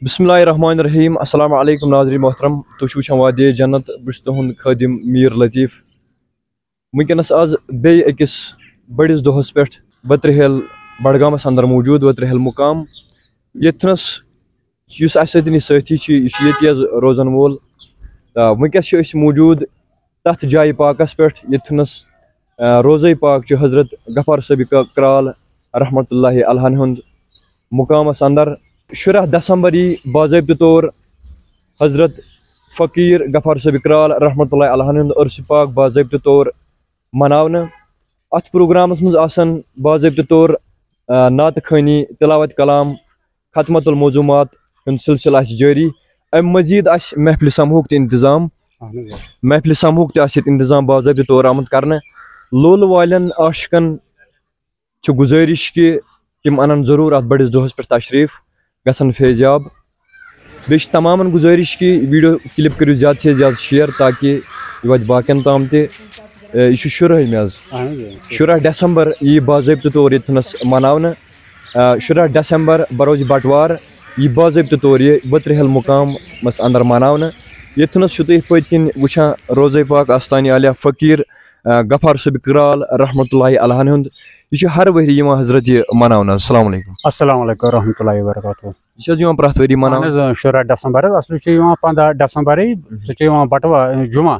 बिस्मिल्लाहिर्रहमानिर्रहीम अस्सलाम वालेकुम नाज़रीन मोहतरम तुश वुचान वादिये जन्नत बस तुहुंद खादिम मीर लतीफ़ वुनकस आज बे अकिस बड़िस दोहस पे वत्रहल बडगामस अंदर मौजूद वत्रहल मुकाम यथनस युस अस साथी ये रोजन वोल वुनकस मौजूद तथ जाय पाकस पे यथनस रोज़े पाक हजरत गफार साहब कराल रहमतुल्लाहि अलैहि हुंद मुकामस अंदर 10 दिसंबर यी बाज़ाब्त तौर हजरत फ़कीर गफार साहब कराल रहमतुल्लाहि अलैहि हुंद उर्स पाक बाज़ाब्त तौर मनावना अत प्रोग्रामस मज आसन बाज़ाब्त तौर नात खानी तिलावत कलाम खतमतुल मौज़ूमात हुंद सिलसिला आसि जारी अम मजीद आसि महफिल समूहक ते इंतजाम महफिल समूहक ते आसि इंतजाम बाज़ाब्त तौर आमद करने लोल वालन आशिकन छु गुजारिश कि तिम अनन जरूर अत बड़िस दोहस पे तशरीफ गसन फैज़याब बे तमाम गुजारिश कि वीडियो क्लिप करो ज़्यादा से ज़्यादा शेयर ताकि यह वात बाकियन ताम ते यह 10 दिसंबर यी बाज़ाब्त तौर यथनस मनावना 10 दिसंबर बरोज बटवार यी बाज़ाब्त तौर यह वत्रहल मुकाम मस अंदर मनावना यथनस तुह पत्किन वुचान रोज़े पाक आस्तानी आलिया फ़कीर गफार साहब कराल रहमतुल्लाहि अलैहि हुंद यह हर वरी हजरत यह मनावना। अस्सलाम वालेकुम रहमतुल्लाहि व बरकातुहू यह प्रत वरी मनावना 10 दिसंबर असल 15 दिसंबर सह बटवार जुमा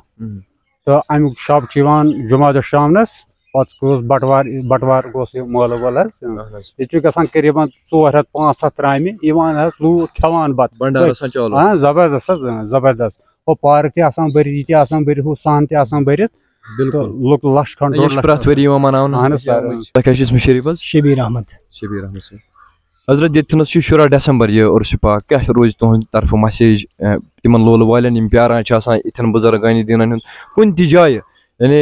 तो अमुक शब जुमा दो शामनस बटवार गोस मोल वोल ये गसान करीबन 400-500 त्रामे लूक खेवान बत जबरदस्त वो पार्क भरित यह भरित हूँ सन तरित लुक लक्ष खंड शबीर अहमद हजरत यथनस 10 दिसंबर यह उर्स पाक क्या रोज तुहद तरफ मैसेज तिमन लोल वालन प्यारान इथन बुजुर्गानी दीन कुन ति जाय यानी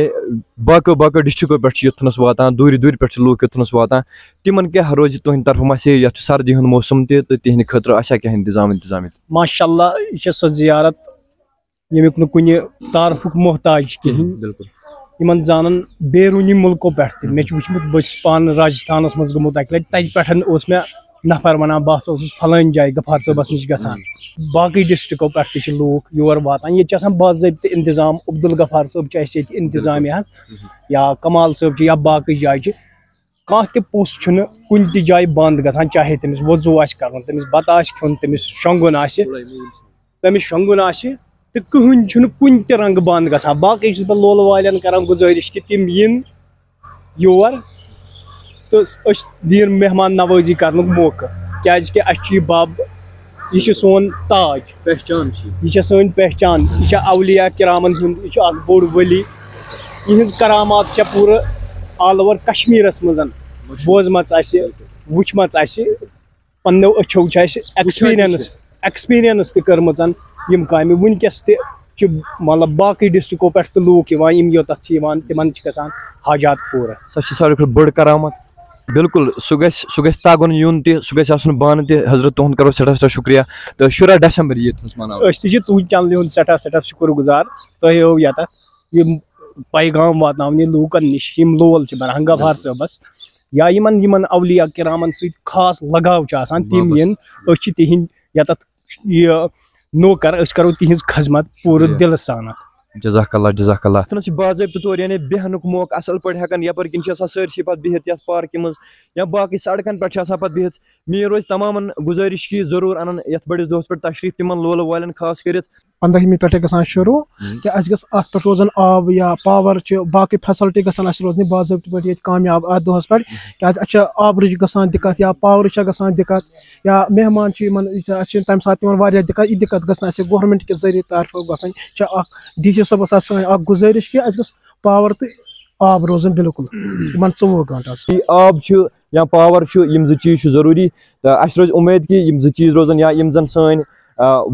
बाको डिस्ट्रिक्टों पे यथनस वातान दूर पे लूक यथनस वातान तिमन क्या रोज तुहद तरफ मैसेज ये सर्दी हुंद मौसम तिहद खतर आसा क्या इंतजाम माशाअल्लाह यह सो जियारत यमुक कुन तारफुक मोहताज कहीं इन जानन बैरूनी मुल्कों पे मे वुचमुत बस पान राजस्थान मज गोमुत अक लट तत पे मे नफर वनान बस फलान जाए गफार साहबस नश गसान बाकी डिस्ट्रिक्टों पे लूक योर वातान ये बाज़ाब्त इंतजाम अब्दुल गफार साहब इंतजाम या कमाल साहब या बाकी जाए कह पोस कुन ति जाए बंद गसान चाहे तमिस वजू कर तमिस बत खुन तमिस शंगुन तो कहन कुन त रंग बंद गसान बाकी लोल वालन करान गुजारिश कि तिम इन योर तो दिन मेहमान नवाजी कर मौका क्या बब यह सोन ताज पहचान यह सन पहचान यह अवलिया किरामन यह बोड़ वली यह करामात पूरे ऑल ओवर कश्मीरस मज बोजम वुचम पन्नो अच्छो एक्सपीरियंस तम काम वनकस मतलब बाकी डिस्ट्रिक्टों पे तो लूक योत तिमन गसान हाजात पूरा सो बड़ करामत बिल्कुल सह तगन यून सह बान हजरत तुहद करो सठा शुक्रिया तो 10 दिसंबर ये मना तुद चैनल हूँ सठा शुक्र गुजार तुम ये पैगाम वातावन लूकन नश लोल बनान गफार साहबस या इन अवलिया किरामन खास लगाव तम इन तिहद ये नौकर करो तिहज खजमत पूरे दिल सान जज़ाकल्लाह बाज़ाब्त तौर यानी बेहनुक मौका असल पे हेकान यपर किन सरसी पे बिहित यथ पार्क मज या बाकी सड़कन पे बिहित मे रोज तमाम गुजारिश कि जरूर अनन यथ बड़िस दोहस पे तशरीफ तिमन लोल वालन खास कर 15वीं पे गसान शुरू कि अत रोजन आब या पावर बाकी फैसिलिटी गसान रोजन बाज़ाब्त पे कामयाब अत दोहस पे क्या आबरच गसान दिक्कत या पावर गसान दिक्कत या मेहमान तम सात दिक्कत यह दिक्कत गसन गवर्नमेंट के जरिए तरफ गसान डी सी साहबस गुजारिश कि पावर तो आब रोजन बिल्कुल 24 घंटे आब या पावर यम 2 चीज जरूरी तो अस रोज उम्मीद कि यम 2 चीज रोजन या यम जन सन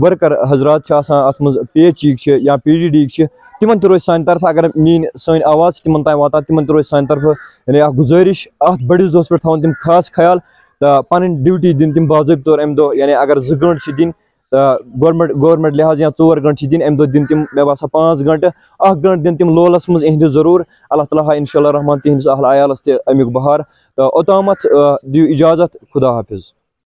वर्कर हजरात अत मज PHE या PDD तिमन रोज सान तरफ अगर मीन सन आवाज़ तिमन तान वाता तिमन रोज सान तरफ यानी गुजारिश अत बड़िस दोहस पे थवन तिम खास ख्याल तो पन ड्यूटी दिन तिम बाज़ाब्त तौर अम दो यानी अगर 2 घंटे दिन गवर्नमेंट लिहाज या 4 घंटे दिन अम दिन तिम मे बासा 5 घंटे 1 घंटे दिन तिम लोलस मज इहद जरूर अल्लाह ताला इंशाअल्लाह रहमान तिहंदिस अहल आयालस ते अमुक बहार तो ओतामत दियो इजाजत खुदा हाफिज।